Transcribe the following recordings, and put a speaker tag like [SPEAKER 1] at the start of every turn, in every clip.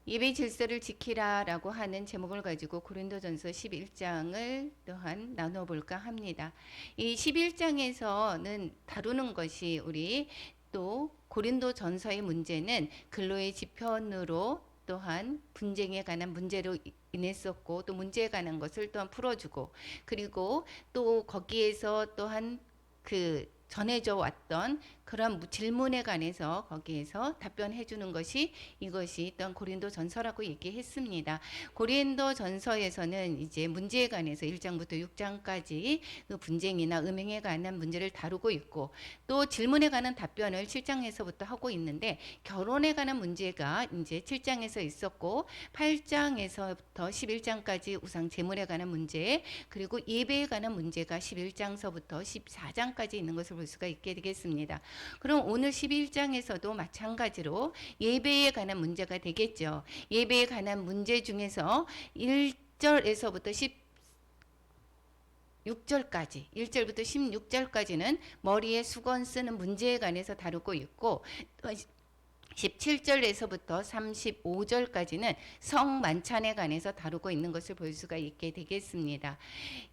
[SPEAKER 1] 예배 질서를 지키라라고 하는 제목을 가지고 고린도전서 11장을 또한 나눠볼까 합니다. 이 11장에서는 다루는 것이 우리 또 고린도전서의 문제는 근로의 지편으로 또한 분쟁에 관한 문제로 인했었고 또 문제에 관한 것을 또한 풀어주고 그리고 또 거기에서 또한 그 전해져 왔던 그런 질문에 관해서 거기에서 답변해 주는 것이 이것이 또한 고린도 전서라고 얘기했습니다. 고린도 전서에서는 이제 문제에 관해서 1장부터 6장까지 그 분쟁이나 음행에 관한 문제를 다루고 있고 또 질문에 관한 답변을 7장에서부터 하고 있는데 결혼에 관한 문제가 이제 7장에서 있었고 8장에서부터 11장까지 우상 재물에 관한 문제 그리고 예배에 관한 문제가 11장서부터 14장까지 있는 것을 볼 수가 있게 되겠습니다. 그럼 오늘 11장에서도 마찬가지로 예배에 관한 문제가 되겠죠. 예배에 관한 문제 중에서 1절에서부터 16절까지 1절부터 16절까지는 머리에 수건 쓰는 문제에 관해서 다루고 있고 17절에서부터 35절까지는 성만찬에 관해서 다루고 있는 것을 볼 수가 있게 되겠습니다.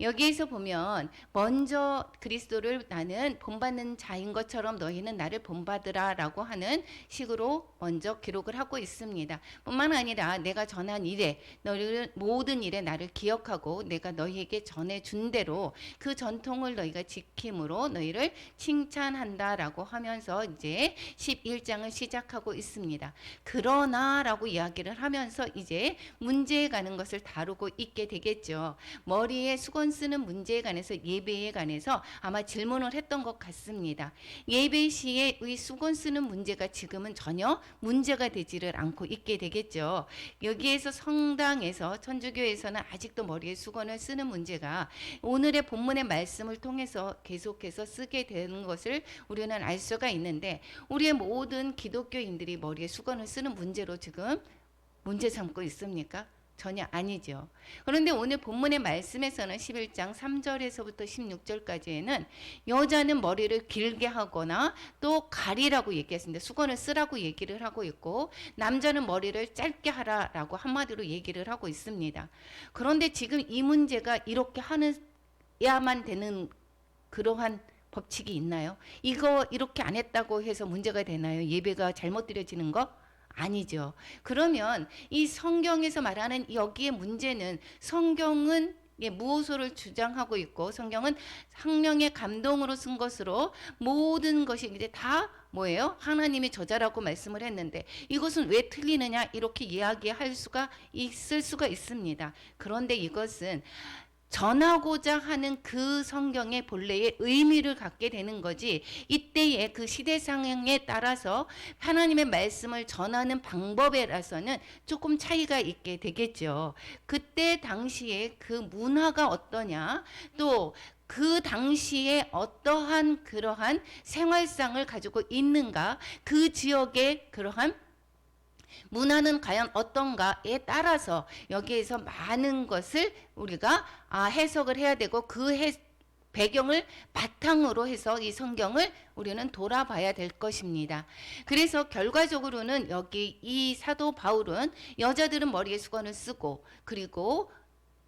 [SPEAKER 1] 여기에서 보면 먼저 그리스도를 나는 본받는 자인 것처럼 너희는 나를 본받으라 라고 하는 식으로 먼저 기록을 하고 있습니다. 뿐만 아니라 내가 전한 일에 너희는 모든 일에 나를 기억하고 내가 너희에게 전해준 대로 그 전통을 너희가 지킴으로 너희를 칭찬한다라고 하면서 이제 11장을 시작하고 있습니다. 그러나라고 이야기를 하면서 이제 문제에 가는 것을 다루고 있게 되겠죠. 머리에 수건 쓰는 문제에 관해서 예배에 관해서 아마 질문을 했던 것 같습니다. 예배 시에 의 수건 쓰는 문제가 지금은 전혀 문제가 되지를 않고 있게 되겠죠. 여기에서 성당에서 천주교에서는 아직도 머리에 수건을 쓰는 문제가 오늘의 본문의 말씀을 통해서 계속해서 쓰게 되는 것을 우리는 알 수가 있는데 우리의 모든 기독교인들이 머리에 수건을 쓰는 문제로 지금 문제 삼고 있습니까? 전혀 아니죠. 그런데 오늘 본문의 말씀에서는 11장 3절에서부터 16절까지에는 여자는 머리를 길게 하거나 또 가리라고 얘기했습니다. 수건을 쓰라고 얘기를 하고 있고 남자는 머리를 짧게 하라라고 한마디로 얘기를 하고 있습니다. 그런데 지금 이 문제가 이렇게 하야만 되는 그러한 법칙이 있나요? 이거 이렇게 안 했다고 해서 문제가 되나요? 예배가 잘못 드려지는 거? 아니죠. 그러면 이 성경에서 말하는 여기에 문제는 성경은 무호소를 주장하고 있고 성경은 성령의 감동으로 쓴 것으로 모든 것이 이제 다 뭐예요? 하나님의 저자라고 말씀을 했는데 이것은 왜 틀리느냐 이렇게 이야기할 수가 있을 수가 있습니다. 그런데 이것은 전하고자 하는 그 성경의 본래의 의미를 갖게 되는 거지 이때의 그 시대 상황에 따라서 하나님의 말씀을 전하는 방법에라서는 조금 차이가 있게 되겠죠. 그때 당시에 그 문화가 어떠냐 또 그 당시에 어떠한 그러한 생활상을 가지고 있는가 그 지역의 그러한 문화는 과연 어떤가에 따라서 여기에서 많은 것을 우리가 해석을 해야 되고 그 배경을 바탕으로 해서 이 성경을 우리는 돌아봐야 될 것입니다. 그래서 결과적으로는 여기 이 사도 바울은 여자들은 머리에 수건을 쓰고 그리고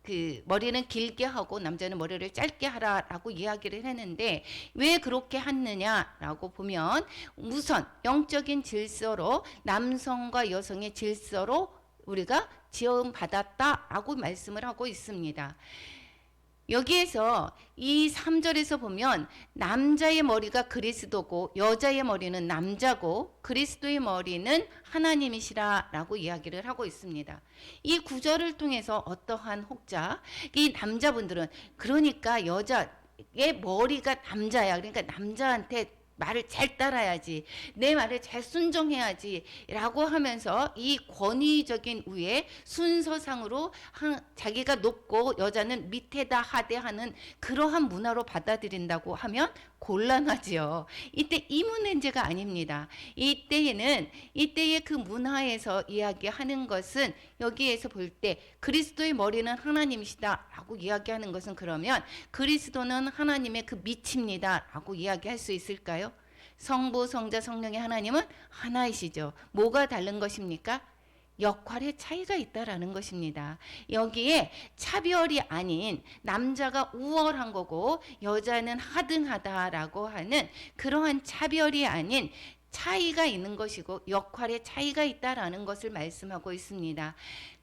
[SPEAKER 1] 그 머리는 길게 하고 남자는 머리를 짧게 하라라고 이야기를 했는데 왜 그렇게 했느냐라고 보면 우선 영적인 질서로 남성과 여성의 질서로 우리가 지음 받았다라고 말씀을 하고 있습니다. 여기에서 이 3절에서 보면 남자의 머리가 그리스도고 여자의 머리는 남자고 그리스도의 머리는 하나님이시라 라고 이야기를 하고 있습니다. 이 구절을 통해서 어떠한 혹자 이 남자분들은 그러니까 여자의 머리가 남자야 그러니까 남자한테 말을 잘 따라야지 내 말을 잘 순종해야지 라고 하면서 이 권위적인 우에 순서상으로 자기가 높고 여자는 밑에다 하대하는 그러한 문화로 받아들인다고 하면 곤란하지요. 이때 이 문제가 아닙니다. 이때의 그 문화에서 이야기하는 것은 여기에서 볼 때 그리스도의 머리는 하나님이시다 라고 이야기하는 것은 그러면 그리스도는 하나님의 그 밑입니다 라고 이야기할 수 있을까요? 성부, 성자, 성령의 하나님은 하나이시죠. 뭐가 다른 것입니까? 역할의 차이가 있다라는 것입니다. 여기에 차별이 아닌 남자가 우월한 거고 여자는 하등하다라고 하는 그러한 차별이 아닌 차이가 있는 것이고 역할의 차이가 있다라는 것을 말씀하고 있습니다.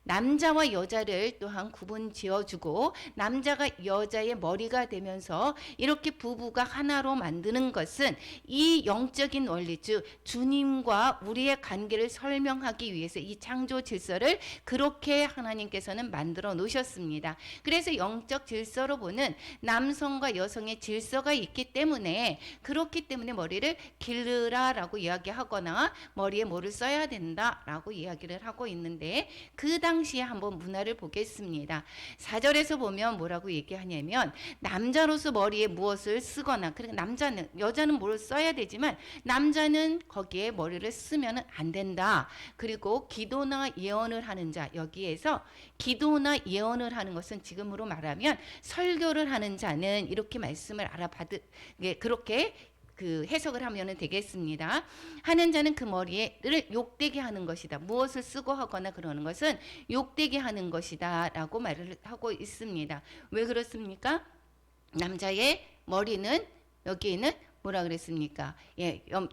[SPEAKER 1] 남자와 여자를 또한 구분 지어주고 남자가 여자의 머리가 되면서 이렇게 부부가 하나로 만드는 것은 이 영적인 원리, 즉 주님과 우리의 관계를 설명하기 위해서 이 창조 질서를 그렇게 하나님께서는 만들어 놓으셨습니다. 그래서 영적 질서로 보는 남성과 여성의 질서가 있기 때문에 그렇기 때문에 머리를 기르라라고 이야기하거나 머리에 뭐를 써야 된다라고 이야기를 하고 있는데 그 당시에 한번 문화를 보겠습니다. 4절에서 보면 뭐라고 얘기하냐면 남자로서 머리에 무엇을 쓰거나 그러니까 여자는 뭘 써야 되지만 남자는 거기에 머리를 쓰면 안 된다. 그리고 기도나 예언을 하는 자 여기에서 기도나 예언을 하는 것은 지금으로 말하면 설교를 하는 자는 이렇게 말씀을 그렇게 해석을 하면 되겠습니다. 하는 자는 그 머리를 욕되게 하는 것이다. 무엇을 쓰고 하거나 그러는 것은 욕되게 하는 것이다 라고 말을 하고 있습니다. 왜 그렇습니까? 남자의 머리는 여기에는 뭐라 그랬습니까?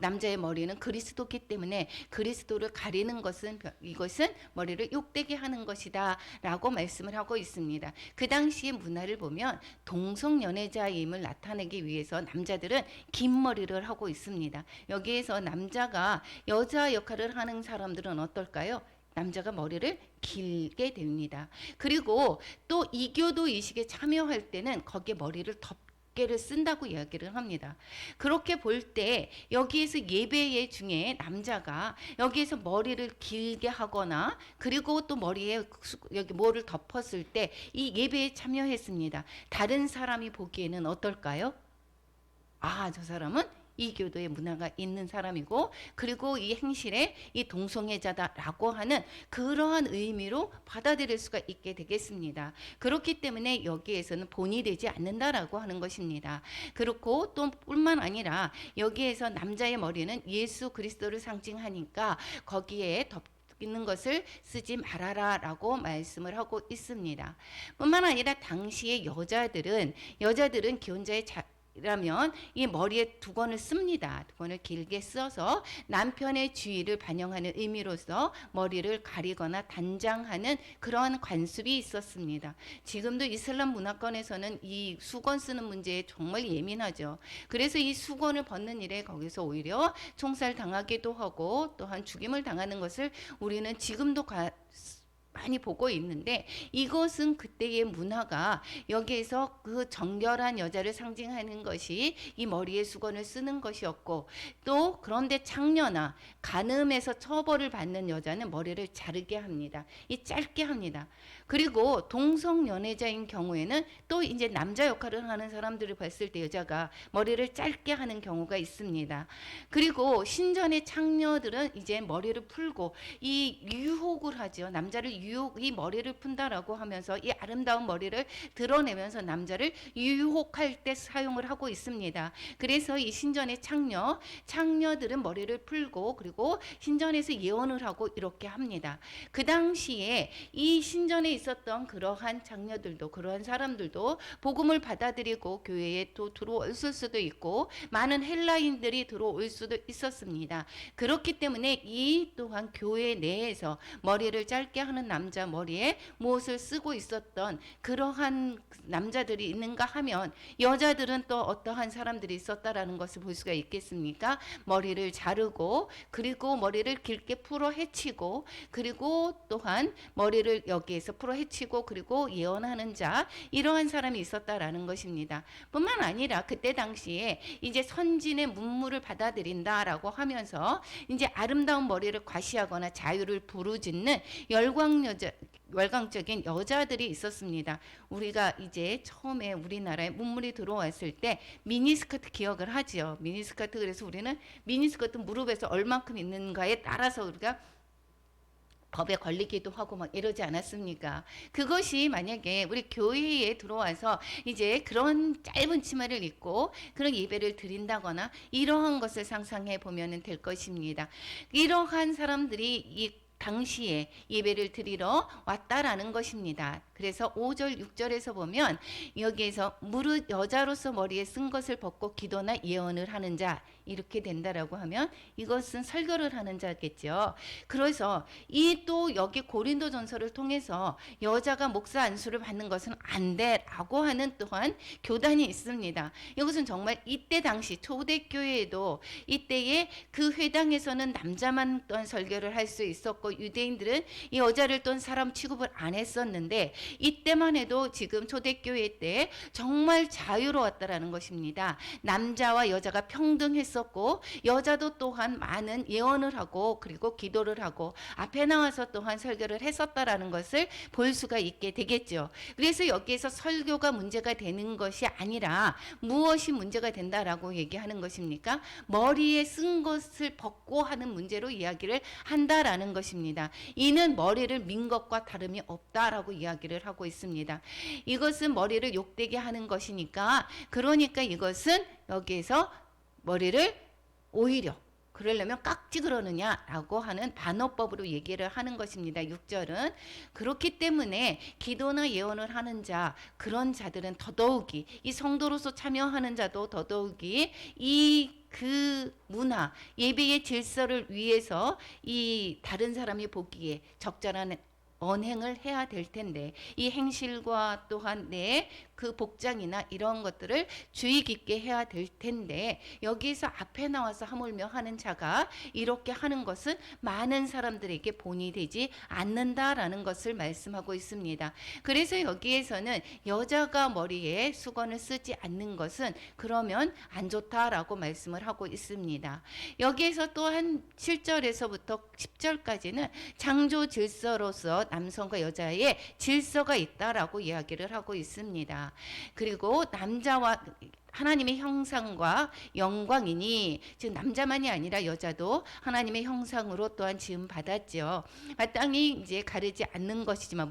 [SPEAKER 1] 남자의 머리는 그리스도기 때문에 그리스도를 가리는 것은 이것은 머리를 욕되게 하는 것이다라고 말씀을 하고 있습니다. 그 당시의 문화를 보면 동성연애자임을 나타내기 위해서 남자들은 긴 머리를 하고 있습니다. 여기에서 남자가 여자 역할을 하는 사람들은 어떨까요? 남자가 머리를 길게 됩니다. 그리고 또 이교도 의식에 참여할 때는 거기에 머리를 를 쓴다고 이야기를 합니다. 그렇게 볼 때 여기에서 예배 중에 남자가 여기에서 머리를 길게 하거나 그리고 또 머리에 여기 뭐를 덮었을 때 이 예배에 참여했습니다. 다른 사람이 보기에는 어떨까요? 저 사람은 이 교도의 문화가 있는 사람이고 그리고 이 행실에 이 동성애자다라고 하는 그러한 의미로 받아들일 수가 있게 되겠습니다. 그렇기 때문에 여기에서는 본이 되지 않는다라고 하는 것입니다. 그렇고 또 뿐만 아니라 여기에서 남자의 머리는 예수 그리스도를 상징하니까 거기에 있는 것을 쓰지 말아라 라고 말씀을 하고 있습니다. 뿐만 아니라 당시의 여자들은 기혼자의 라면 이 머리에 두건을 씁니다. 두건을 길게 써서 남편의 주의를 반영하는 의미로서 머리를 가리거나 단장하는 그러한 관습이 있었습니다. 지금도 이슬람 문화권에서는 이 수건 쓰는 문제에 정말 예민하죠. 그래서 이 수건을 벗는 일에 거기서 오히려 총살 당하기도 하고 또한 죽임을 당하는 것을 우리는 지금도 많이 보고 있는데 이것은 그때의 문화가 여기에서 그 정결한 여자를 상징하는 것이 이 머리에 수건을 쓰는 것이었고 또 그런데 창녀나 간음에서 처벌을 받는 여자는 머리를 자르게 합니다. 이 짧게 합니다. 그리고 동성연애자인 경우에는 또 이제 남자 역할을 하는 사람들을 봤을 때 여자가 머리를 짧게 하는 경우가 있습니다. 그리고 신전의 창녀들은 이제 머리를 풀고 이 유혹을 하죠. 남자를 이 머리를 푼다라고 하면서 이 아름다운 머리를 드러내면서 남자를 유혹할 때 사용을 하고 있습니다. 그래서 이 신전의 창녀들은 머리를 풀고 그리고 신전에서 예언을 하고 이렇게 합니다. 그 당시에 이 신전에 있었던 그러한 장녀들도 그러한 사람들도 복음을 받아들이고 교회에 또 들어올 수도 있고 많은 헬라인들이 들어올 수도 있었습니다. 그렇기 때문에 이 또한 교회 내에서 머리를 짧게 하는 남자 머리에 무엇을 쓰고 있었던 그러한 남자들이 있는가 하면 여자들은 또 어떠한 사람들이 있었다라는 것을 볼 수가 있겠습니까? 머리를 자르고 그리고 머리를 길게 풀어 헤치고 그리고 또한 머리를 여기에서 풀어 헤치고 그리고 예언하는 자 이러한 사람이 있었다라는 것입니다. 뿐만 아니라 그때 당시에 이제 선진의 문물을 받아들인다라고 하면서 이제 아름다운 머리를 과시하거나 자유를 부르짖는 열광적인 여자들이 있었습니다. 우리가 이제 처음에 우리나라에 문물이 들어왔을 때 미니스커트 기억을 하죠. 미니스커트 그래서 우리는 미니스커트 무릎에서 얼만큼 있는가에 따라서 우리가 법에 걸리기도 하고 막 이러지 않았습니까? 그것이 만약에 우리 교회에 들어와서 이제 그런 짧은 치마를 입고 그런 예배를 드린다거나 이러한 것을 상상해 보면 될 것입니다. 이러한 사람들이 이 당시에 예배를 드리러 왔다라는 것입니다. 그래서 5절 6절에서 보면 여기에서 무릇 여자로서 머리에 쓴 것을 벗고 기도나 예언을 하는 자, 이렇게 된다라고 하면 이것은 설교를 하는 자겠죠. 그래서 이 또 여기 고린도전서를 통해서 여자가 목사 안수를 받는 것은 안 돼라고 하는 또한 교단이 있습니다. 이것은 정말 이때 당시 초대교회에도 이때에 그 회당에서는 남자만 또한 설교를 할 수 있었고, 유대인들은 이 여자를 또한 사람 취급을 안 했었는데, 이때만 해도 지금 초대교회 때 정말 자유로웠다라는 것입니다. 남자와 여자가 평등했었고, 여자도 또한 많은 예언을 하고 그리고 기도를 하고 앞에 나와서 또한 설교를 했었다라는 것을 볼 수가 있게 되겠죠. 그래서 여기에서 설교가 문제가 되는 것이 아니라 무엇이 문제가 된다라고 얘기하는 것입니까? 머리에 쓴 것을 벗고 하는 문제로 이야기를 한다라는 것입니다. 이는 머리를 민 것과 다름이 없다라고 이야기를 하고 있습니다. 이것은 머리를 욕되게 하는 것이니까, 그러니까 이것은 여기에서 머리를 오히려 그러려면 깍지 그러느냐라고 하는 반어법으로 얘기를 하는 것입니다. 6절은 그렇기 때문에 기도나 예언을 하는 자, 그런 자들은 더더욱이, 이 성도로서 참여하는 자도 더더욱이 그 문화, 예배의 질서를 위해서 이 다른 사람이 보기에 적절한 언행을 해야 될 텐데, 이 행실과 또한 내 그 복장이나 이런 것들을 주의 깊게 해야 될 텐데, 여기서 앞에 나와서 하물며 하는 자가 이렇게 하는 것은 많은 사람들에게 본이 되지 않는다라는 것을 말씀하고 있습니다. 그래서 여기에서는 여자가 머리에 수건을 쓰지 않는 것은 그러면 안 좋다라고 말씀을 하고 있습니다. 여기에서 또한 7절에서부터 10절까지는 창조 질서로서 남성과 여자의 질서가 있다라고 이야기를 하고 있습니다. 그리고 남자와 하나님의 형상과 영광이니, 즉 남자만이 아니라 여자도 하나님의 형상으로 또한 지음 받았죠. 마땅히 이제 가리지 않는 것이지만,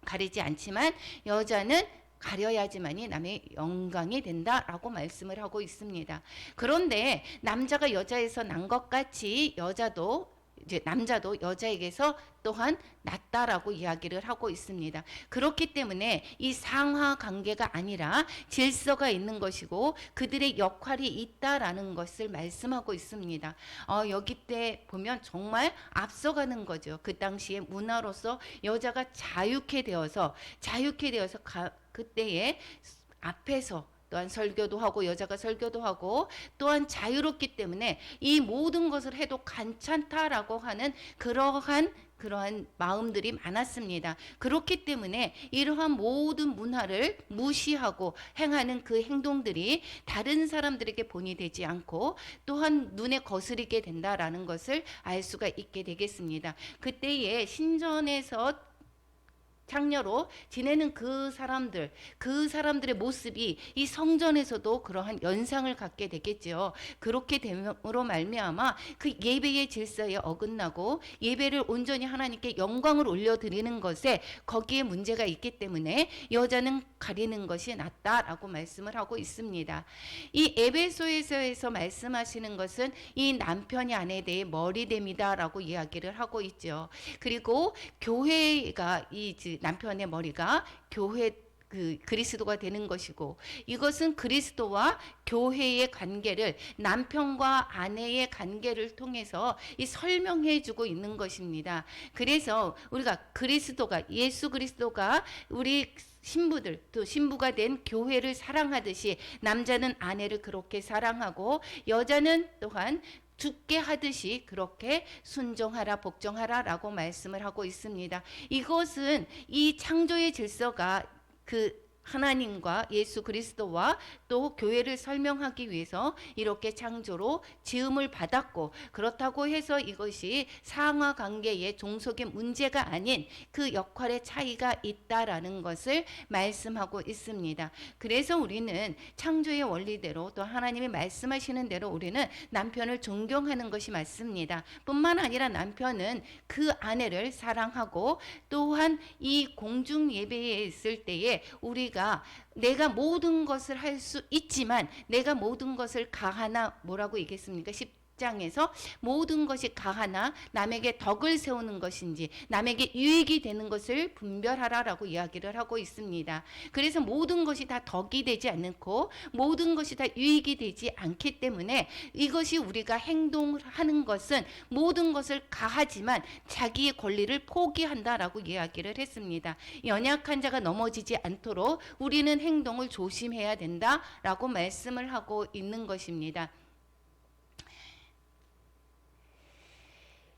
[SPEAKER 1] 가리지 않지만 여자는 가려야지만이 남의 영광이 된다라고 말씀을 하고 있습니다. 그런데 남자가 여자에서 난 것 같이 여자도 이제 남자도 여자에게서 또한 낫다라고 이야기를 하고 있습니다. 그렇기 때문에 이 상하 관계가 아니라 질서가 있는 것이고 그들의 역할이 있다라는 것을 말씀하고 있습니다. 여기 때 보면 정말 앞서가는 거죠. 그 당시의 문화로서 여자가 자유케 되어서 그때에 앞에서 또한 설교도 하고 여자가 설교도 하고 또한 자유롭기 때문에 이 모든 것을 해도 괜찮다라고 하는 그러한 마음들이 많았습니다. 그렇기 때문에 이러한 모든 문화를 무시하고 행하는 그 행동들이 다른 사람들에게 본이 되지 않고 또한 눈에 거스리게 된다라는 것을 알 수가 있게 되겠습니다. 그때의 신전에서 장녀로 지내는 그 사람들의 모습이 이 성전에서도 그러한 연상을 갖게 되겠죠. 그렇게 됨으로 말미암아 그 예배의 질서에 어긋나고 예배를 온전히 하나님께 영광을 올려드리는 것에 거기에 문제가 있기 때문에 여자는 가리는 것이 낫다라고 말씀을 하고 있습니다. 이 에베소에서 말씀하시는 것은 이 남편이 아내에 대해 머리됨이다라고 이야기를 하고 있죠. 그리고 교회가 남편의 머리가 교회 그리스도가 되는 것이고, 이것은 그리스도와 교회의 관계를, 남편과 아내의 관계를 통해서 설명해 주고 있는 것입니다. 그래서 우리가 예수 그리스도가 우리 신부들, 또 신부가 된 교회를 사랑하듯이 남자는 아내를 그렇게 사랑하고 여자는 또한 죽게 하듯이 그렇게 순종하라 복종하라라고 말씀을 하고 있습니다. 이것은 이 창조의 질서가 하나님과 예수 그리스도와 또 교회를 설명하기 위해서 이렇게 창조로 지음을 받았고, 그렇다고 해서 이것이 상하 관계의 종속의 문제가 아닌 그 역할의 차이가 있다라는 것을 말씀하고 있습니다. 그래서 우리는 창조의 원리대로 또 하나님이 말씀하시는 대로 우리는 남편을 존경하는 것이 맞습니다. 뿐만 아니라 남편은 그 아내를 사랑하고 또한 이 공중 예배에 있을 때에 우리가 내가 모든 것을 할 수 있지만 내가 모든 것을 가하나 뭐라고 얘기했습니까? 입장에서 모든 것이 가하나 남에게 덕을 세우는 것인지 남에게 유익이 되는 것을 분별하라라고 이야기를 하고 있습니다. 그래서 모든 것이 다 덕이 되지 않고 모든 것이 다 유익이 되지 않기 때문에 이것이 우리가 행동하는 것은 모든 것을 가하지만 자기의 권리를 포기한다라고 이야기를 했습니다. 연약한 자가 넘어지지 않도록 우리는 행동을 조심해야 된다라고 말씀을 하고 있는 것입니다.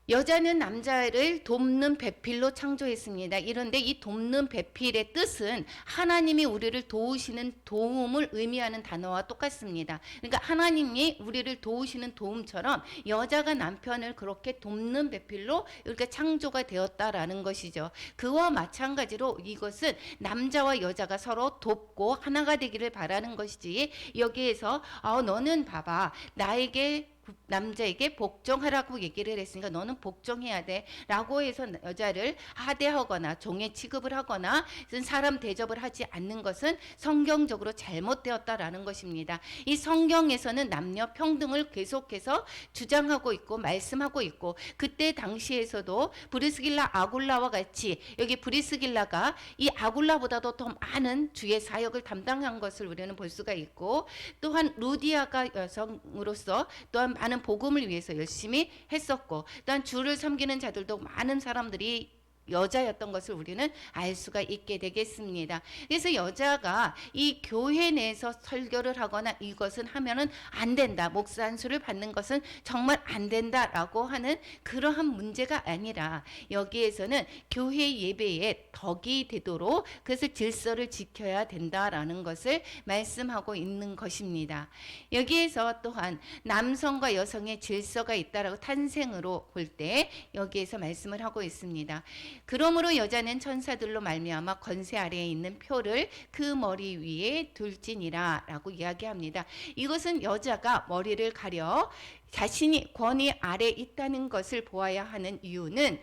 [SPEAKER 1] 여자는 남자를 돕는 배필로 창조했습니다. 이런데 이 돕는 배필의 뜻은 하나님이 우리를 도우시는 도움을 의미하는 단어와 똑같습니다. 그러니까 하나님이 우리를 도우시는 도움처럼 여자가 남편을 그렇게 돕는 배필로 이렇게 창조가 되었다라는 것이죠. 그와 마찬가지로 이것은 남자와 여자가 서로 돕고 하나가 되기를 바라는 것이지, 여기에서 너는 봐봐, 나에게 남자에게 복종하라고 얘기를 했으니까 너는 복종해야 돼 라고 해서 여자를 하대하거나 종의 취급을 하거나 사람 대접을 하지 않는 것은 성경적으로 잘못되었다라는 것입니다. 이 성경에서는 남녀 평등을 계속해서 주장하고 있고 말씀하고 있고, 그때 당시에서도 브리스길라 아굴라와 같이 여기 브리스길라가 이 아굴라보다도 더 많은 주의 사역을 담당한 것을 우리는 볼 수가 있고, 또한 루디아가 여성으로서 또한 많은 복음을 위해서 열심히 했었고, 또한 주를 섬기는 자들도 많은 사람들이 여자였던 것을 우리는 알 수가 있게 되겠습니다. 그래서 여자가 이 교회 내에서 설교를 하거나 이것은 하면은 안 된다, 목사 안수를 받는 것은 정말 안 된다라고 하는 그러한 문제가 아니라, 여기에서는 교회 예배에 덕이 되도록 그래서 질서를 지켜야 된다라는 것을 말씀하고 있는 것입니다. 여기에서 또한 남성과 여성의 질서가 있다라고 탄생으로 볼 때 여기에서 말씀을 하고 있습니다. 그러므로 여자는 천사들로 말미암아 권세 아래에 있는 표를 그 머리 위에 둘지니라 라고 이야기합니다. 이것은 여자가 머리를 가려 자신이 권위 아래에 있다는 것을 보아야 하는 이유는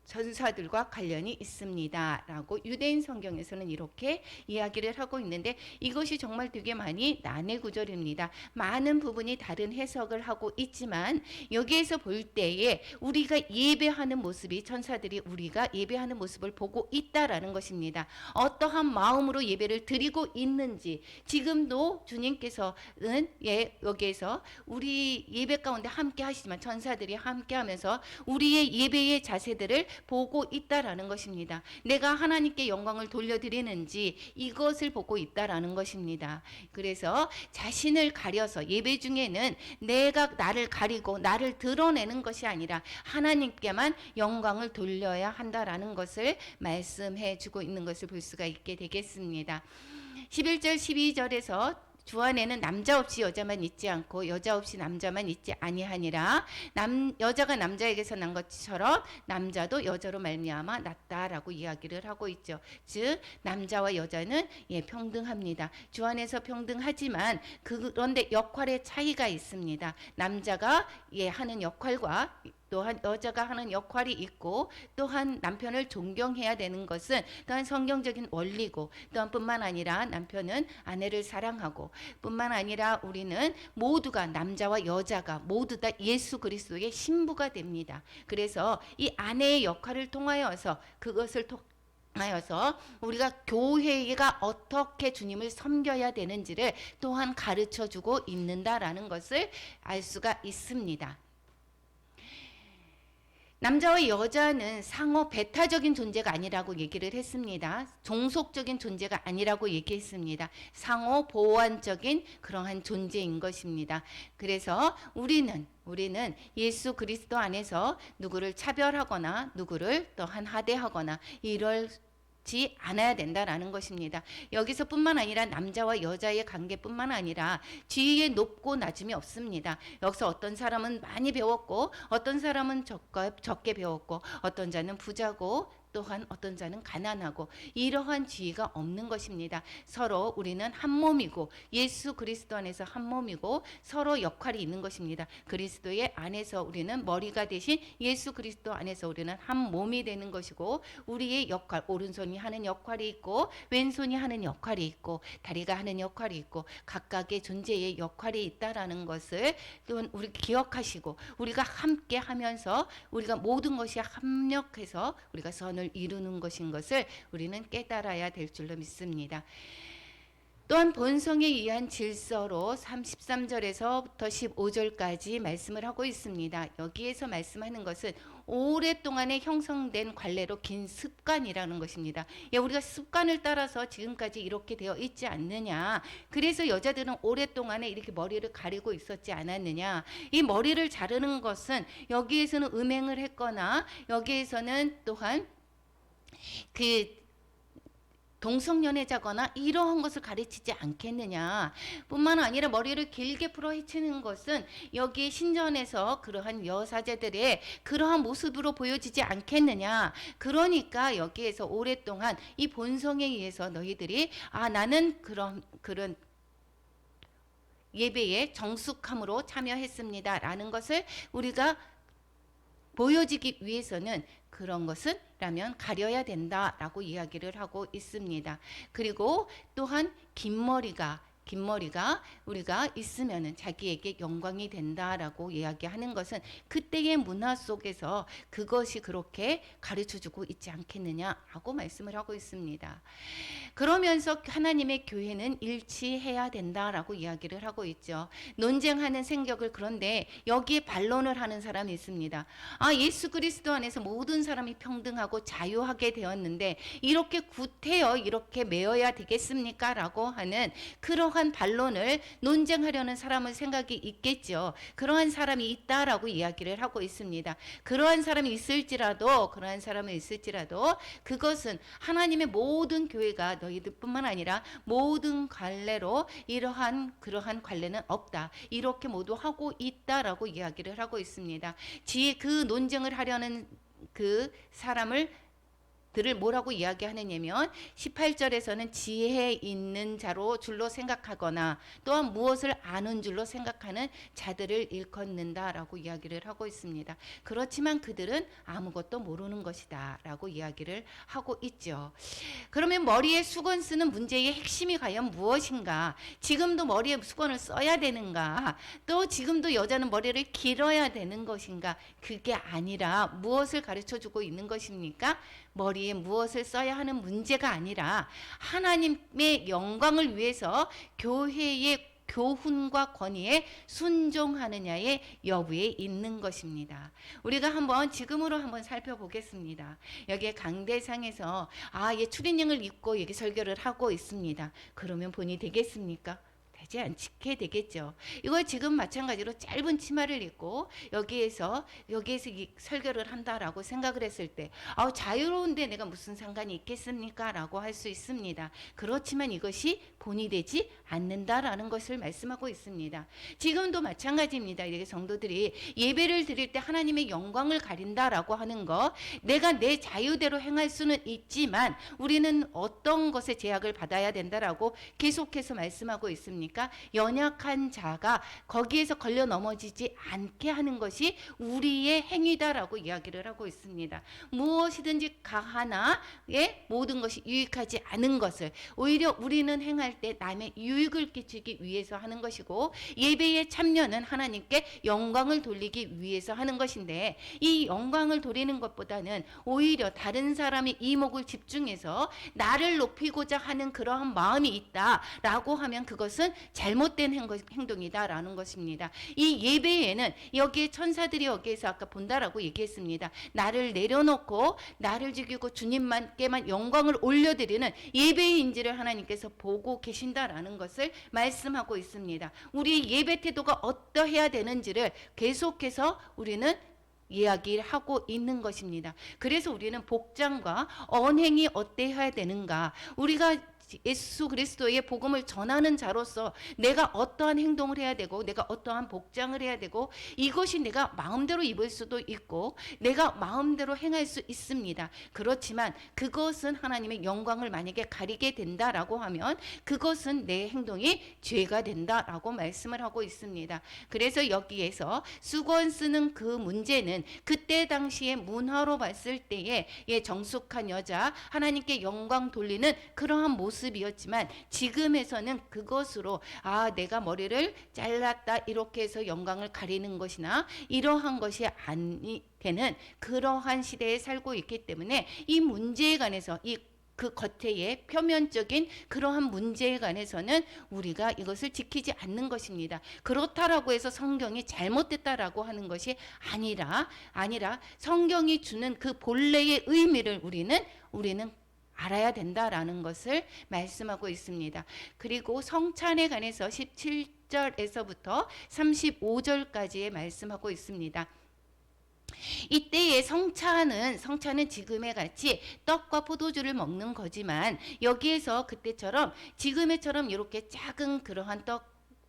[SPEAKER 1] 천사들과 관련이 있습니다 라고 유대인 성경에서는 이렇게 이야기를 하고 있는데, 이것이 정말 되게 많이 난해 구절입니다. 많은 부분이 다른 해석을 하고 있지만 여기에서 볼 때에 우리가 예배하는 모습이 천사들이 우리가 예배하는 모습을 보고 있다라는 것입니다. 어떠한 마음으로 예배를 드리고 있는지, 지금도 주님께서는 여기에서 우리 예배 가운데 함께 하시지만 천사들이 함께 하면서 우리의 예배의 자세들을 보고 있다라는 것입니다. 내가 하나님께 영광을 돌려드리는지 이것을 보고 있다라는 것입니다. 그래서 자신을 가려서 예배 중에는 내가 나를 가리고 나를 드러내는 것이 아니라 하나님께만 영광을 돌려야 한다라는 것을 말씀해 주고 있는 것을 볼 수가 있게 되겠습니다. 11절 12절에서 주 안에는 남자 없이 여자만 있지 않고 여자 없이 남자만 있지 아니하니라. 여자가 남자에게서 난 것처럼 남자도 여자로 말미암아 났다라고 이야기를 하고 있죠. 즉 남자와 여자는 평등합니다. 주 안에서 평등하지만 그런데 역할의 차이가 있습니다. 남자가 하는 역할과 또한 여자가 하는 역할이 있고, 또한 남편을 존경해야 되는 것은 또한 성경적인 원리고, 또한 뿐만 아니라 남편은 아내를 사랑하고, 뿐만 아니라 우리는 모두가 남자와 여자가 모두 다 예수 그리스도의 신부가 됩니다. 그래서 이 아내의 역할을 통하여서 그것을 하여서 우리가 교회가 어떻게 주님을 섬겨야 되는지를 또한 가르쳐 주고 있는다라는 것을 알 수가 있습니다. 남자와 여자는 상호 배타적인 존재가 아니라고 얘기를 했습니다. 종속적인 존재가 아니라고 얘기했습니다. 상호 보완적인 그러한 존재인 것입니다. 그래서 우리는 예수 그리스도 안에서 누구를 차별하거나 누구를 또한 하대하거나 이러지 않아야 된다라는 것입니다. 여기서 뿐만 아니라 남자와 여자의 관계뿐만 아니라 지위에 높고 낮음이 없습니다. 여기서 어떤 사람은 많이 배웠고 어떤 사람은 적게 배웠고 어떤 자는 부자고 또한 어떤 자는 가난하고 이러한 지위가 없는 것입니다. 서로 우리는 한 몸이고 예수 그리스도 안에서 한 몸이고 서로 역할이 있는 것입니다. 그리스도의 안에서 우리는 머리가 되신 예수 그리스도 안에서 우리는 한 몸이 되는 것이고 우리의 역할, 오른손이 하는 역할이 있고 왼손이 하는 역할이 있고 다리가 하는 역할이 있고 각각의 존재의 역할이 있다라는 것을 또 우리 기억하시고 우리가 함께 하면서 우리가 모든 것이 합력해서 우리가 선을 이루는 것인 것을 우리는 깨달아야 될 줄로 믿습니다. 또한 본성에 의한 질서로 13절에서부터 15절까지 말씀을 하고 있습니다. 여기에서 말씀하는 것은 오랫동안에 형성된 관례로 긴 습관이라는 것입니다. 우리가 습관을 따라서 지금까지 이렇게 되어 있지 않느냐. 그래서 여자들은 오랫동안에 이렇게 머리를 가리고 있었지 않았느냐. 이 머리를 자르는 것은 여기에서는 음행을 했거나 여기에서는 또한 동성연애자거나 이러한 것을 가르치지 않겠느냐. 뿐만 아니라 머리를 길게 풀어 헤치는 것은 여기 신전에서 그러한 여사제들의 그러한 모습으로 보여지지 않겠느냐. 그러니까 여기에서 오랫동안 이 본성에 의해서 너희들이 나는 그런 예배에 정숙함으로 참여했습니다 라는 것을 우리가 보여지기 위해서는 그런 것은 라면 가려야 된다라고 이야기를 하고 있습니다. 그리고 또한 긴 머리가 우리가 있으면은 자기에게 영광이 된다라고 이야기하는 것은 그때의 문화 속에서 그것이 그렇게 가르쳐주고 있지 않겠느냐라고 말씀을 하고 있습니다. 그러면서 하나님의 교회는 일치해야 된다라고 이야기를 하고 있죠. 논쟁하는 생격을 그런데 여기에 반론을 하는 사람이 있습니다. 예수 그리스도 안에서 모든 사람이 평등하고 자유하게 되었는데 이렇게 구태여 이렇게 매어야 되겠습니까? 라고 하는 그러한 반론을 논쟁하려는 사람의 생각이 있겠죠. 그러한 사람이 있다라고 이야기를 하고 있습니다. 그러한 사람이 있을지라도 그것은 하나님의 모든 교회가 너희들뿐만 아니라 모든 관례로 그러한 관례는 없다. 이렇게 모두 하고 있다라고 이야기를 하고 있습니다. 그 논쟁을 하려는 그 들을 뭐라고 이야기하느냐면 18절에서는 지혜 있는 자로 줄로 생각하거나 또한 무엇을 아는 줄로 생각하는 자들을 일컫는다라고 이야기를 하고 있습니다. 그렇지만 그들은 아무것도 모르는 것이다 라고 이야기를 하고 있죠. 그러면 머리에 수건 쓰는 문제의 핵심이 과연 무엇인가? 지금도 머리에 수건을 써야 되는가? 또 지금도 여자는 머리를 길어야 되는 것인가? 그게 아니라 무엇을 가르쳐주고 있는 것입니까? 머리에 무엇을 써야 하는 문제가 아니라 하나님의 영광을 위해서 교회의 교훈과 권위에 순종하느냐의 여부에 있는 것입니다. 우리가 지금으로 한번 살펴보겠습니다. 여기에 강대상에서 추리닝을 입고 여기 설교를 하고 있습니다. 그러면 본이 되겠습니까? 되지 않게 되겠죠. 이거 지금 마찬가지로 짧은 치마를 입고 여기에서 이 설교를 한다라고 생각을 했을 때 자유로운데 내가 무슨 상관이 있겠습니까? 라고 할 수 있습니다. 그렇지만 이것이 본이 되지 않는다라는 것을 말씀하고 있습니다. 지금도 마찬가지입니다. 이렇게 성도들이 예배를 드릴 때 하나님의 영광을 가린다라고 하는 거, 내가 내 자유대로 행할 수는 있지만 우리는 어떤 것에 제약을 받아야 된다라고 계속해서 말씀하고 있습니까? 연약한 자가 거기에서 걸려 넘어지지 않게 하는 것이 우리의 행위다라고 이야기를 하고 있습니다. 무엇이든지 가하나의 모든 것이 유익하지 않은 것을 오히려 우리는 행할 때 남의 유익을 끼치기 위해서 하는 것이고, 예배의 참여는 하나님께 영광을 돌리기 위해서 하는 것인데, 이 영광을 돌리는 것보다는 오히려 다른 사람의 이목을 집중해서 나를 높이고자 하는 그러한 마음이 있다라고 하면 그것은 잘못된 행동이다라는 것입니다. 이 예배에는 여기에 천사들이 여기에서 아까 본다라고 얘기했습니다. 나를 내려놓고 나를 죽이고 주님만께만 영광을 올려드리는 예배의 인지를 하나님께서 보고 계신다라는 것을 말씀하고 있습니다. 우리의 예배 태도가 어떠해야 되는지를 계속해서 우리는 이야기를 하고 있는 것입니다. 그래서 우리는 복장과 언행이 어때야 되는가, 우리가 예수 그리스도의 복음을 전하는 자로서 내가 어떠한 행동을 해야 되고 내가 어떠한 복장을 해야 되고 이것이 내가 마음대로 입을 수도 있고 내가 마음대로 행할 수 있습니다. 그렇지만 그것은 하나님의 영광을 만약에 가리게 된다라고 하면 그것은 내 행동이 죄가 된다라고 말씀을 하고 있습니다. 그래서 여기에서 수건 쓰는 그 문제는 그때 당시에 문화로 봤을 때에 정숙한 여자 하나님께 영광 돌리는 그러한 모습이었지만 지금에서는 그것으로 내가 머리를 잘랐다 이렇게 해서 영광을 가리는 것이나 이러한 것이 아니 되는 그러한 시대에 살고 있기 때문에 이 문제에 관해서 그 겉에의 표면적인 그러한 문제에 관해서는 우리가 이것을 지키지 않는 것입니다. 그렇다라고 해서 성경이 잘못됐다라고 하는 것이 아니라 성경이 주는 그 본래의 의미를 우리는 알아야 된다라는 것을 말씀하고 있습니다. 그리고 성찬에 관해서 17절에서부터 35절까지의 말씀하고 있습니다. 이때의 성찬은 지금의 같이 떡과 포도주를 먹는 거지만 여기에서 그때처럼 지금의처럼 이렇게 작은 그러한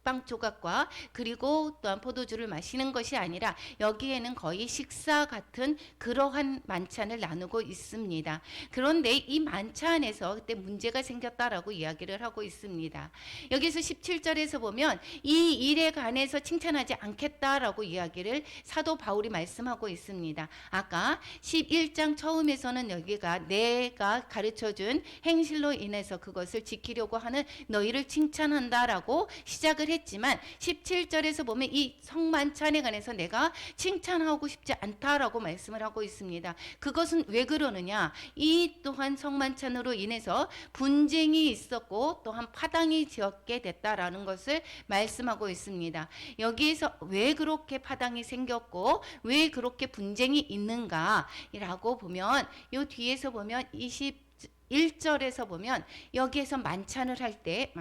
[SPEAKER 1] 빵 조각과 그리고 또한 포도주를 마시는 것이 아니라 여기에는 거의 식사 같은 그러한 만찬을 나누고 있습니다. 그런데 이 만찬에서 그때 문제가 생겼다라고 이야기를 하고 있습니다. 여기서 17절에서 보면 이 일에 관해서 칭찬하지 않겠다라고 이야기를 사도 바울이 말씀하고 있습니다. 아까 11장 처음에서는 여기가 내가 가르쳐준 행실로 인해서 그것을 지키려고 하는 너희를 칭찬한다라고 시작을 했지만 17절에서 보면 이 성만찬에 관해서 내가 칭찬하고 싶지 않다라고 말씀을 하고 있습니다. 그것은 왜 그러느냐? 이 또한 성만찬으로 인해서 분쟁이 있었고 또한 파당이 지었게 됐다라는 것을 말씀하고 있습니다. 여기에서 왜 그렇게 파당이 생겼고 왜 그렇게 분쟁이 있는가라고 보면 이 뒤에서 보면 1절에서 보면 여기에서 만찬을 할 때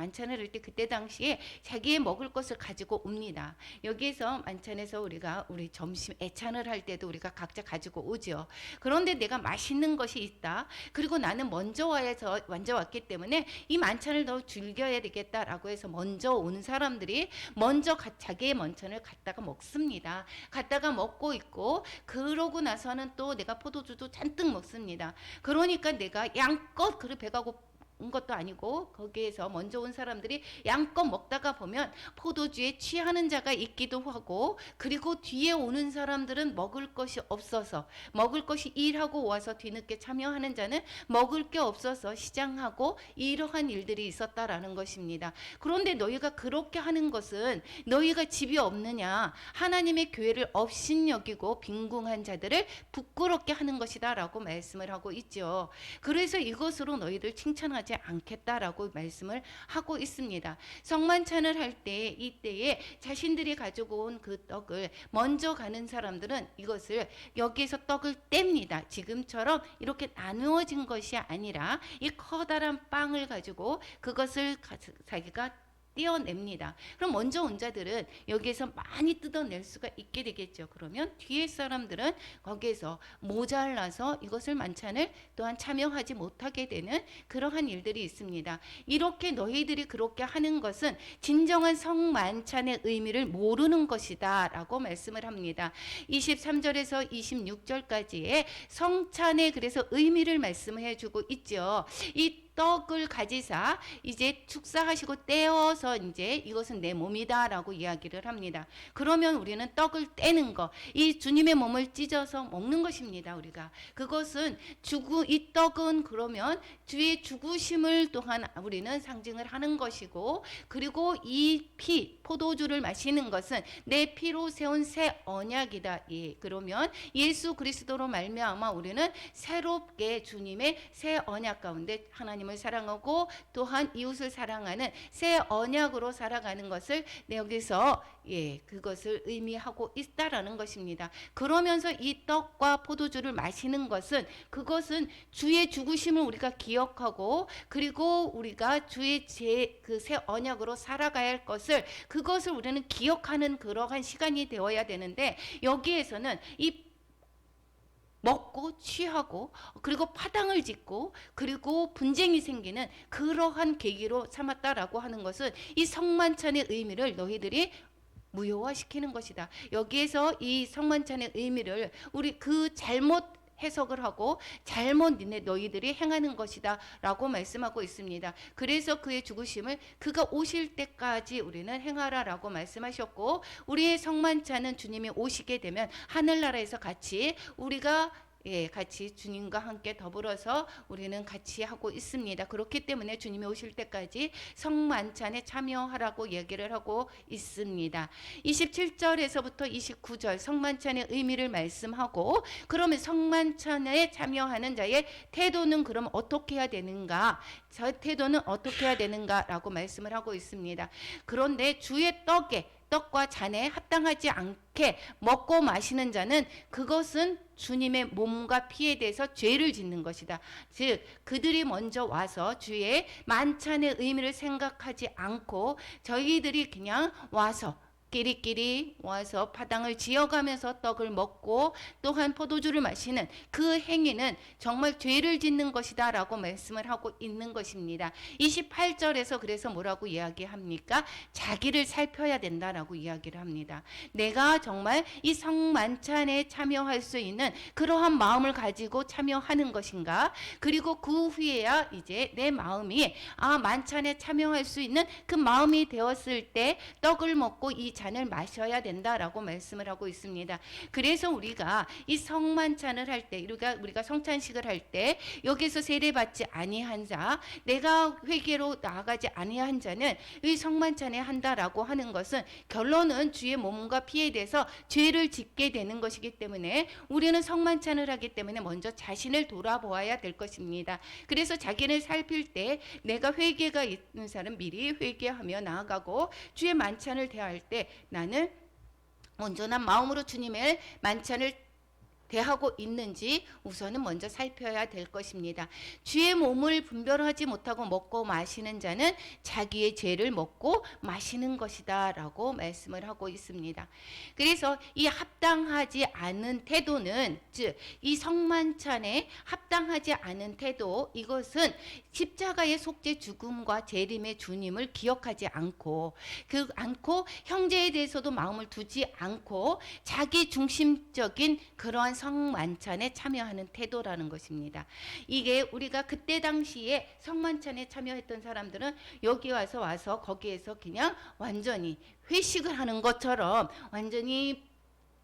[SPEAKER 1] 그때 당시에 자기의 먹을 것을 가지고 옵니다. 여기에서 만찬에서 우리 점심 애찬을 할 때도 우리가 각자 가지고 오죠. 그런데 내가 맛있는 것이 있다. 그리고 나는 먼저 왔기 때문에 이 만찬을 더 즐겨야 되겠다라고 해서 먼저 온 사람들이 먼저 자기의 만찬을 갖다가 먹습니다. 갖다가 먹고 있고 그러고 나서는 또 내가 포도주도 잔뜩 먹습니다. 그러니까 내가 양껏 그릇 배가 고픈 것도 아니고 거기에서 먼저 온 사람들이 양껏 먹다가 보면 포도주에 취하는 자가 있기도 하고 그리고 뒤에 오는 사람들은 먹을 것이 없어서 먹을 것이 일하고 와서 뒤늦게 참여하는 자는 먹을 게 없어서 시장하고 이러한 일들이 있었다라는 것입니다. 그런데 너희가 그렇게 하는 것은 너희가 집이 없느냐 하나님의 교회를 업신여기고 빈궁한 자들을 부끄럽게 하는 것이다 라고 말씀을 하고 있죠. 그래서 이것으로 너희들 칭찬하지 않겠다라고 말씀을 하고 있습니다. 성만찬을 할 때 이때에 자신들이 가지고 온 그 떡을 먼저 가는 사람들은 이것을 여기에서 떡을 뗍니다. 지금처럼 이렇게 나누어진 것이 아니라 이 커다란 빵을 가지고 그것을 자기가 떼어냅니다. 그럼 먼저 온 자들은 여기에서 많이 뜯어낼 수가 있게 되겠죠. 그러면 뒤에 사람들은 거기에서 모자라서 이것을 만찬을 또한 참여하지 못하게 되는 그러한 일들이 있습니다. 이렇게 너희들이 그렇게 하는 것은 진정한 성만찬의 의미를 모르는 것이다 라고 말씀을 합니다. 23절에서 26절까지의 성찬의 그래서 의미를 말씀해 주고 있죠. 이 떡을 가지사 이제 축사하시고 떼어서 이제 이것은 내 몸이다라고 이야기를 합니다. 그러면 우리는 떡을 떼는 거, 이 주님의 몸을 찢어서 먹는 것입니다. 우리가 그것은 이 떡은 그러면 주의 죽으심을 또한 우리는 상징을 하는 것이고 그리고 이 포도주를 마시는 것은 내 피로 세운 새 언약이다. 그러면 예수 그리스도로 말미암아 우리는 새롭게 주님의 새 언약 가운데 하나님을 사랑하고 또한 이웃을 사랑하는 새 언약으로 살아가는 것을 여기서 그것을 의미하고 있다라는 것입니다. 그러면서 이 떡과 포도주를 마시는 것은 그것은 주의 죽으심을 우리가 기억하고 그리고 우리가 주의 그 새 언약으로 살아가야 할 것을 그것을 우리는 기억하는 그러한 시간이 되어야 되는데 여기에서는 이 먹고 취하고 그리고 파당을 짓고 그리고 분쟁이 생기는 그러한 계기로 삼았다라고 하는 것은 이 성만찬의 의미를 너희들이 무효화시키는 것이다. 여기에서 이 성만찬의 의미를 우리 그 잘못 해석을 하고 잘못 너희들이 행하는 것이다 라고 말씀하고 있습니다. 그래서 그의 죽으심을 그가 오실 때까지 우리는 행하라 라고 말씀하셨고, 우리의 성만찬은 주님이 오시게 되면 하늘나라에서 같이 우리가 같이 주님과 함께 더불어서 우리는 같이 하고 있습니다. 그렇기 때문에 주님이 오실 때까지 성만찬에 참여하라고 얘기를 하고 있습니다. 27절에서부터 29절 성만찬의 의미를 말씀하고, 그러면 성만찬에 참여하는 자의 태도는 그럼 어떻게 해야 되는가? 저 태도는 어떻게 해야 되는가라고 말씀을 하고 있습니다. 그런데 주의 떡과 잔에 합당하지 않게 먹고 마시는 자는 그것은 주님의 몸과 피에 대해서 죄를 짓는 것이다. 즉 그들이 먼저 와서 주의 만찬의 의미를 생각하지 않고 저희들이 그냥 와서 끼리끼리 와서 파당을 지어가면서 떡을 먹고 또한 포도주를 마시는 그 행위는 정말 죄를 짓는 것이다 라고 말씀을 하고 있는 것입니다. 28절에서 그래서 뭐라고 이야기합니까? 자기를 살펴야 된다라고 이야기를 합니다. 내가 정말 이 성만찬에 참여할 수 있는 그러한 마음을 가지고 참여하는 것인가? 그리고 그 후에야 이제 내 마음이 만찬에 참여할 수 있는 그 마음이 되었을 때 떡을 먹고 이 잔을 마셔야 된다라고 말씀을 하고 있습니다. 그래서 우리가 이 성만찬을 할 때, 우리가 성찬식을 할 때 여기서 세례받지 아니한 자, 내가 회개로 나아가지 아니한 자는 이 성만찬에 한다라고 하는 것은 결론은 주의 몸과 피에 대해서 죄를 짓게 되는 것이기 때문에 우리는 성만찬을 하기 때문에 먼저 자신을 돌아보아야 될 것입니다. 그래서 자기를 살필 때 내가 회개가 있는 사람 미리 회개하며 나아가고 주의 만찬을 대할 때 나는 온전한 마음으로 주님의 만찬을 대하고 있는지 우선은 먼저 살펴야 될 것입니다. 주의 몸을 분별하지 못하고 먹고 마시는 자는 자기의 죄를 먹고 마시는 것이다 라고 말씀을 하고 있습니다. 그래서 이 합당하지 않은 태도는, 즉 이 성만찬에 합당하지 않은 태도, 이것은 십자가의 속죄 죽음과 재림의 주님을 기억하지 않고 형제에 대해서도 마음을 두지 않고 자기 중심적인 그러한 성만찬에 참여하는 태도라는 것입니다. 이게 우리가 그때 당시에 성만찬에 참여했던 사람들은 여기 와서 거기에서 그냥 완전히 회식을 하는 것처럼 완전히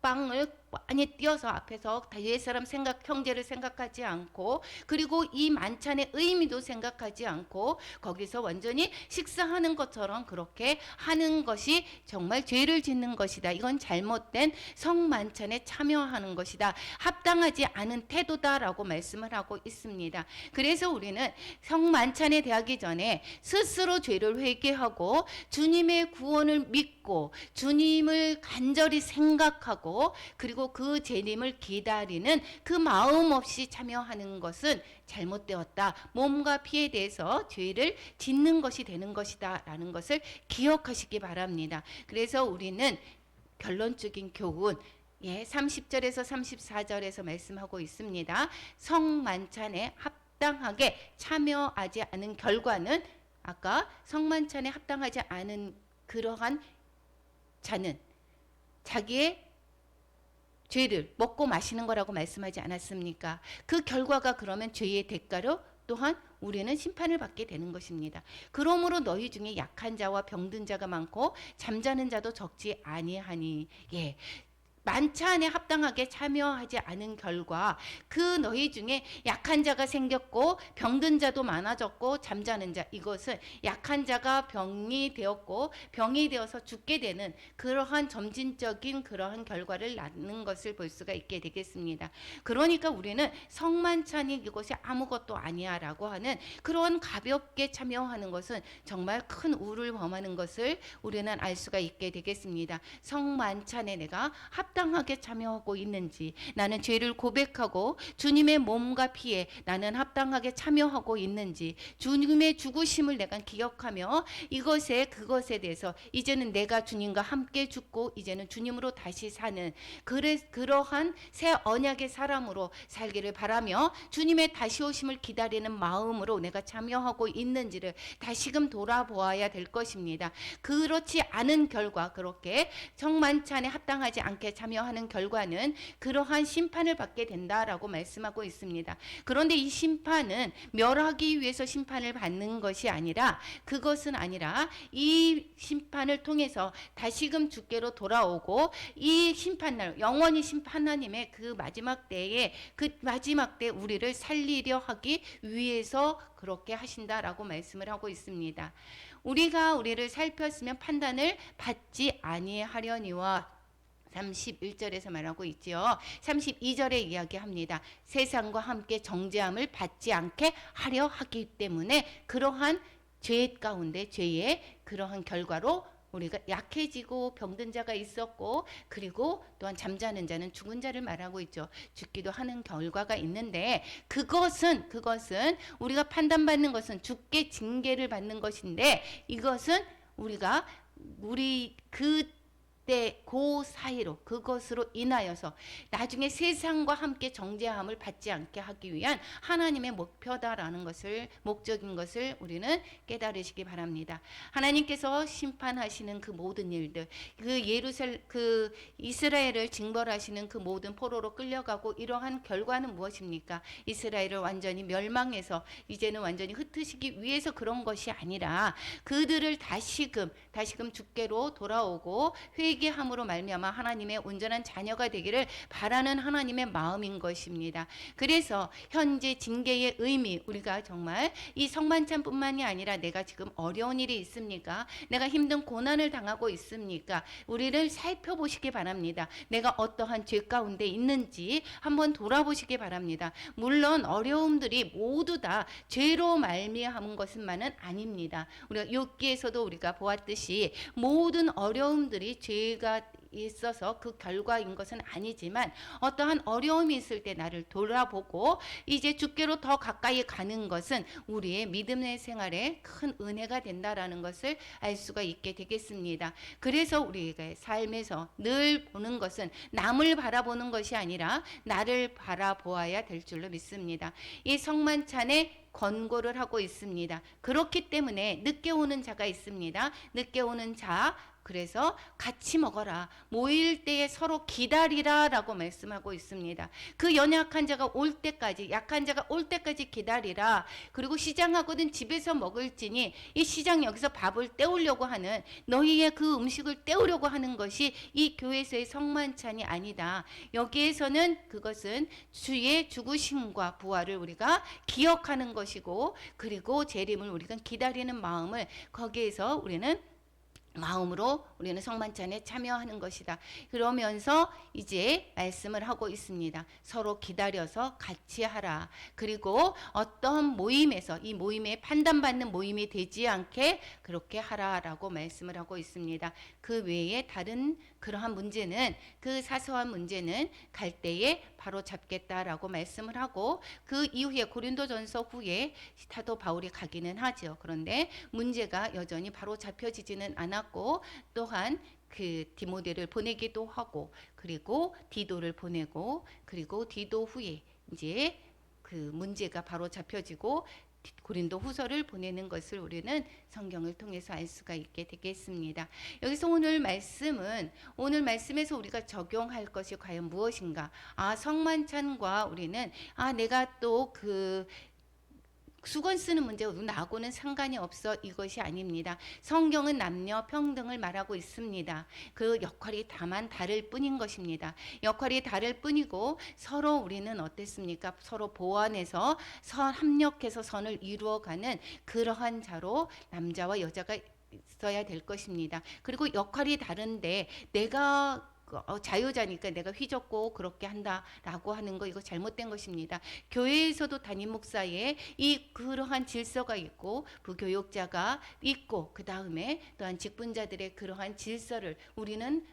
[SPEAKER 1] 빵을 많이 띄어서 앞에서 옛 사람 형제를 생각하지 않고, 그리고 이 만찬의 의미도 생각하지 않고 거기서 완전히 식사하는 것처럼 그렇게 하는 것이 정말 죄를 짓는 것이다. 이건 잘못된 성만찬에 참여하는 것이다. 합당하지 않은 태도다라고 말씀을 하고 있습니다. 그래서 우리는 성만찬에 대하기 전에 스스로 죄를 회개하고 주님의 구원을 믿고 주님을 간절히 생각하고 그리고 그 재림을 기다리는 그 마음 없이 참여하는 것은 잘못되었다. 몸과 피에 대해서 죄를 짓는 것이 되는 것이다 라는 것을 기억하시기 바랍니다. 그래서 우리는 결론적인 교훈 30절에서 34절에서 말씀하고 있습니다. 성만찬에 합당하게 참여하지 않은 결과는, 아까 성만찬에 합당하지 않은 그러한 자는 자기의 죄를 먹고 마시는 거라고 말씀하지 않았습니까? 그 결과가 그러면 죄의 대가로 또한 우리는 심판을 받게 되는 것입니다. 그러므로 너희 중에 약한 자와 병든 자가 많고 잠자는 자도 적지 아니하니, 만찬에 합당하게 참여하지 않은 결과 그 너희 중에 약한 자가 생겼고 병든 자도 많아졌고 잠자는 자, 이것은 약한 자가 병이 되었고 병이 되어서 죽게 되는 그러한 점진적인 그러한 결과를 낳는 것을 볼 수가 있게 되겠습니다. 그러니까 우리는 성만찬이 이것이 아무것도 아니야 라고 하는 그런 가볍게 참여하는 것은 정말 큰 우를 범하는 것을 우리는 알 수가 있게 되겠습니다. 성만찬에 내가 합당하게 참여하고 있는지, 나는 죄를 고백하고 주님의 몸과 피에 나는 합당하게 참여하고 있는지, 주님의 죽으심을 내가 기억하며 이것에 그것에 대해서 이제는 내가 주님과 함께 죽고 이제는 주님으로 다시 사는 그러한 새 언약의 사람으로 살기를 바라며 주님의 다시 오심을 기다리는 마음으로 내가 참여하고 있는지를 다시금 돌아보아야 될 것입니다. 그렇지 않은 결과, 그렇게 성만찬에 합당하지 않게 참여하는 결과는 그러한 심판을 받게 된다라고 말씀하고 있습니다. 그런데 이 심판은 멸하기 위해서 심판을 받는 것이 아니라, 그것은 아니라 이 심판을 통해서 다시금 주께로 돌아오고 이 심판날, 영원히 하나님의 그 마지막 때에, 그 마지막 때 우리를 살리려 하기 위해서 그렇게 하신다라고 말씀을 하고 있습니다. 우리가 우리를 살폈으면 판단을 받지 아니하려니와 31절에서 말하고 있지요. 32절에 이야기합니다. 세상과 함께 정죄함을 받지 않게 하려 하기 때문에 그러한 죄 가운데, 죄의 그러한 결과로 우리가 약해지고 병든 자가 있었고, 그리고 또한 잠자는 자는 죽은 자를 말하고 있죠. 죽기도 하는 결과가 있는데, 그것은 우리가 판단받는 것은 죽게 징계를 받는 것인데, 이것은 우리가 우리 그때 그 사이로, 그것으로 인하여서 나중에 세상과 함께 정죄함을 받지 않게 하기 위한 하나님의 목표다라는 것을, 목적인 것을 우리는 깨달으시기 바랍니다. 하나님께서 심판하시는 그 모든 일들, 그 이스라엘을 징벌하시는 그 모든 포로로 끌려가고 이러한 결과는 무엇입니까? 이스라엘을 완전히 멸망해서 이제는 완전히 흩으시기 위해서 그런 것이 아니라, 그들을 다시금 주께로 돌아오고 회개함으로 말미암아 하나님의 온전한 자녀가 되기를 바라는 하나님의 마음인 것입니다. 그래서 현재 징계의 의미, 우리가 정말 이 성만찬뿐만이 아니라 내가 지금 어려운 일이 있습니까? 내가 힘든 고난을 당하고 있습니까? 우리를 살펴보시기 바랍니다. 내가 어떠한 죄 가운데 있는지 한번 돌아보시기 바랍니다. 물론 어려움들이 모두 다 죄로 말미암은 것만은 아닙니다. 우리가 욥기에서도 우리가 보았듯이 모든 어려움들이 죄가 있어서 그 결과인 것은 아니지만, 어떠한 어려움이 있을 때 나를 돌아보고 이제 주께로 더 가까이 가는 것은 우리의 믿음의 생활에 큰 은혜가 된다라는 것을 알 수가 있게 되겠습니다. 그래서 우리가 삶에서 늘 보는 것은 남을 바라보는 것이 아니라 나를 바라보아야 될 줄로 믿습니다. 이 성만찬에 권고를 하고 있습니다. 그렇기 때문에 늦게 오는 자가 있습니다. 늦게 오는 자, 그래서 같이 먹어라. 모일 때에 서로 기다리라 라고 말씀하고 있습니다. 그 연약한 자가 올 때까지, 약한 자가 올 때까지 기다리라. 그리고 시장하거든 집에서 먹을지니, 이 시장 여기서 밥을 때우려고 하는, 너희의 그 음식을 때우려고 하는 것이 이 교회에서의 성만찬이 아니다. 여기에서는 그것은 주의 죽으심과 부활을 우리가 기억하는 것이고, 그리고 재림을 우리가 기다리는 마음을, 거기에서 우리는 마음으로 우리는 성만찬에 참여하는 것이다. 그러면서 이제 말씀을 하고 있습니다. 서로 기다려서 같이 하라. 그리고 어떤 모임에서 이 모임에 판단받는 모임이 되지 않게 그렇게 하라라고 말씀을 하고 있습니다. 그 외에 다른 그러한 문제는, 그 사소한 문제는 갈 때에 바로 잡겠다라고 말씀을 하고, 그 이후에 고린도전서 후에 사도 바울이 가기는 하죠. 그런데 문제가 여전히 바로 잡혀지지는 않았고, 또한 그 디모데를 보내기도 하고, 그리고 디도를 보내고, 그리고 디도 후에 이제 그 문제가 바로 잡혀지고 고린도 후서를 보내는 것을 우리는 성경을 통해서 알 수가 있게 되겠습니다. 여기서 오늘 말씀에서 우리가 적용할 것이 과연 무엇인가? 성만찬과 우리는 내가 또 그 수건 쓰는 문제가 나하고는 상관이 없어, 이것이 아닙니다. 성경은 남녀 평등을 말하고 있습니다. 그 역할이 다만 다를 뿐인 것입니다. 역할이 다를 뿐이고, 서로 우리는 어땠습니까? 서로 보완해서 합력해서 선을 이루어가는 그러한 자로 남자와 여자가 있어야 될 것입니다. 그리고 역할이 다른데 내가 자유자니까 내가 휘젓고 그렇게 한다라고 하는 거, 이거 잘못된 것입니다. 교회에서도 담임 목사의 그러한 질서가 있고, 부교육자가 있고, 그 다음에 또한 직분자들의 그러한 질서를 우리는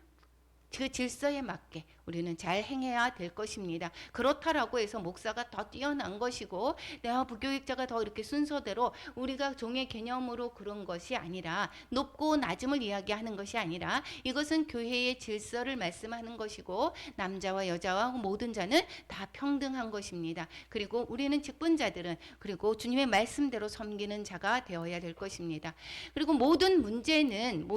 [SPEAKER 1] 그 질서에 맞게 우리는 잘 행해야 될 것입니다. 그렇다라고 해서 목사가 더 뛰어난 것이고 내가 부교육자가 더 이렇게 순서대로 우리가 종의 개념으로 그런 것이 아니라 높고 낮음을 이야기하는 것이 아니라 이것은 교회의 질서를 말씀하는 것이고 남자와 여자와 모든 자는 다 평등한 것입니다. 그리고 우리는 직분자들은 그리고 주님의 말씀대로 섬기는 자가 되어야 될 것입니다. 그리고 모든 문제는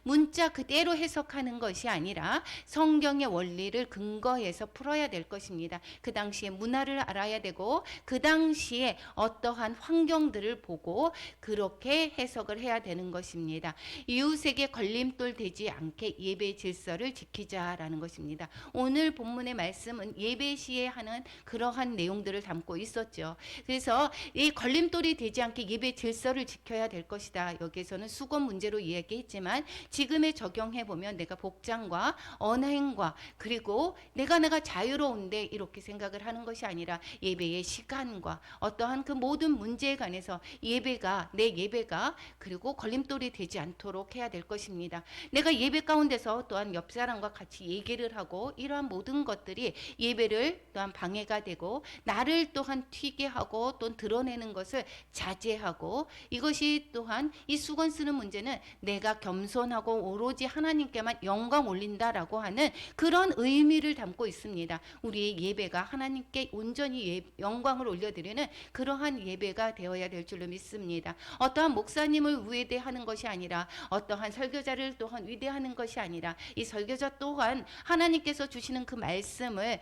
[SPEAKER 1] 문자 그대로 해석하는 것이 아니라 성경의 원리를 근거해서 풀어야 될 것입니다. 그 당시에 문화를 알아야 되고 그 당시에 어떠한 환경들을 보고 그렇게 해석을 해야 되는 것입니다. 이웃에게 걸림돌 되지 않게 예배 질서를 지키자라는 것입니다. 오늘 본문의 말씀은 예배 시에 하는 그러한 내용들을 담고 있었죠. 그래서 이 걸림돌이 되지 않게 예배 질서를 지켜야 될 것이다. 여기에서는 수건 문제로 이야기했지만 지금에 적용해 보면 내가 복장과 언행과 그리고 내가 자유로운데 이렇게 생각을 하는 것이 아니라 예배의 시간과 어떠한 그 모든 문제에 관해서 내 예배가 그리고 걸림돌이 되지 않도록 해야 될 것입니다. 내가 예배 가운데서 또한 옆 사람과 같이 얘기를 하고 이러한 모든 것들이 예배를 또한 방해가 되고 나를 또한 튀게 하고 또 드러내는 것을 자제하고 이것이 또한 이 수건 쓰는 문제는 내가 겸손하고 오로지 하나님께만 영광 올린다라고 하는 그런 의미를 담고 있습니다. 우리의 예배가 하나님께 온전히 영광을 올려드리는 그러한 예배가 되어야 될 줄로 믿습니다. 어떠한 목사님을 위대하는 것이 아니라 어떠한 설교자를 또한 위대하는 것이 아니라 이 설교자 또한 하나님께서 주시는 그 말씀을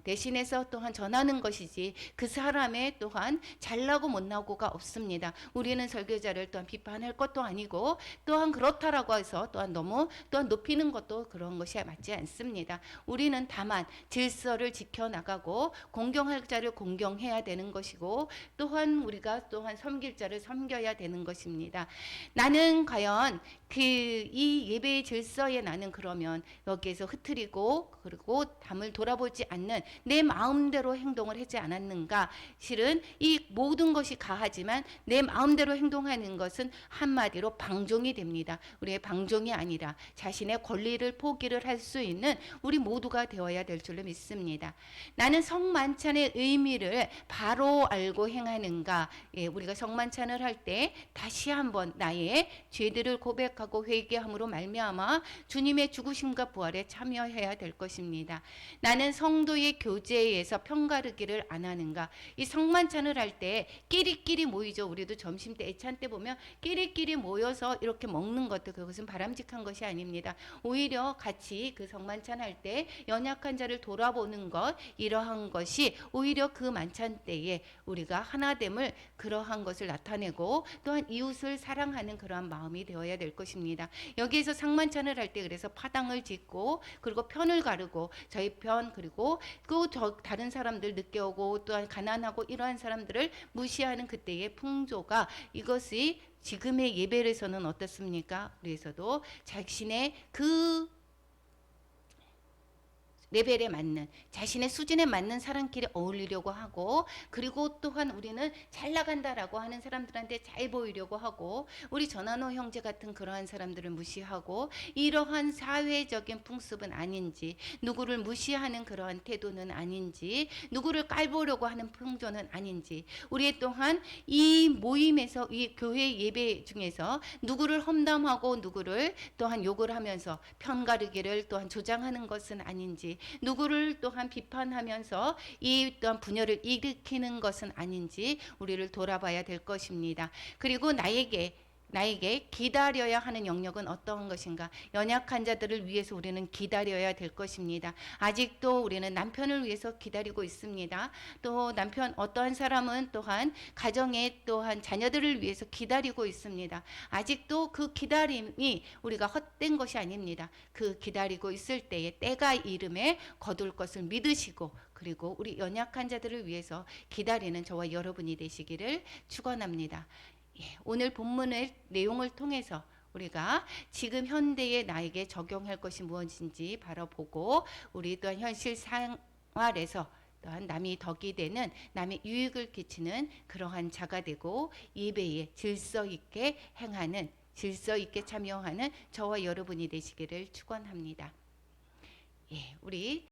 [SPEAKER 1] 대신해서 또한 전하는 것이지 그 사람의 또한 잘나고 못나고가 없습니다. 우리는 설교자를 또한 비판할 것도 아니고 또한 그렇다라고 해서 또한 너무 또한 높이는 것도 그런 것이 맞지 않습니다. 우리는 다만 질서를 지켜나가고 공경할 자를 공경해야 되는 것이고 또한 우리가 또한 섬길 자를 섬겨야 되는 것입니다. 나는 과연 이 예배의 질서에 나는 그러면 여기에서 흐트리고 그리고 남을 돌아보지 않는 내 마음대로 행동을 하지 않았는가? 실은 이 모든 것이 가하지만 내 마음대로 행동하는 것은 한마디로 방종이 됩니다. 우리의 방종이 아니라 자신의 권리를 포기를 할 수 있는 우리 모두가 되어야 될 줄로 믿습니다. 나는 성만찬의 의미를 바로 알고 행하는가? 우리가 성만찬을 할 때 다시 한번 나의 죄들을 고백하고 회개함으로 말미암아 주님의 죽으심과 부활에 참여해야 될 것입니다. 나는 성도의 교제에서 편가르기를 안 하는가? 이 성만찬을 할 때 끼리끼리 모이죠. 우리도 점심 때 애찬 때 보면 끼리끼리 모여서 이렇게 먹는 것도 그것은 바람직한 것이 아닙니다. 오히려 같이 그 성만찬 할 때 연약한 자를 돌아보는 것 이러한 것이 오히려 그 만찬 때에 우리가 하나됨을 그러한 것을 나타내고 또한 이웃을 사랑하는 그러한 마음이 되어야 될 것입니다. 여기에서 상만찬을 할 때 그래서 파당을 짓고 그리고 편을 가르고 저희 편 그리고 다른 사람들 늦게 오고 또한 가난하고 이러한 사람들을 무시하는 그때의 풍조가 이것이 지금의 예배에서는 어떻습니까? 그래서도 자신의 그 레벨에 맞는 자신의 수준에 맞는 사람끼리 어울리려고 하고 그리고 또한 우리는 잘 나간다라고 하는 사람들한테 잘 보이려고 하고 우리 전한호 형제 같은 그러한 사람들을 무시하고 이러한 사회적인 풍습은 아닌지 누구를 무시하는 그러한 태도는 아닌지 누구를 깔보려고 하는 풍조는 아닌지 우리 또한 이 모임에서 이 교회 예배 중에서 누구를 험담하고 누구를 또한 욕을 하면서 편가르기를 또한 조장하는 것은 아닌지 누구를 또한 비판하면서 이 또한 분열을 일으키는 것은 아닌지 우리를 돌아봐야 될 것입니다. 그리고 나에게 기다려야 하는 영역은 어떤 것인가? 연약한 자들을 위해서 우리는 기다려야 될 것입니다. 아직도 우리는 남편을 위해서 기다리고 있습니다. 또 남편 어떠한 사람은 또한 가정에 또한 자녀들을 위해서 기다리고 있습니다. 아직도 그 기다림이 우리가 헛된 것이 아닙니다. 그 기다리고 있을 때에 때가 이름에 거둘 것을 믿으시고 그리고 우리 연약한 자들을 위해서 기다리는 저와 여러분이 되시기를 축원합니다. 오늘 본문의 내용을 통해서 우리가 지금 현대의 나에게 적용할 것이 무엇인지 바라보고 우리 또한 현실 생활에서 또한 남이 덕이 되는 남의 유익을 끼치는 그러한 자가 되고 예배에 질서 있게 행하는 질서 있게 참여하는 저와 여러분이 되시기를 축원합니다. 예, 우리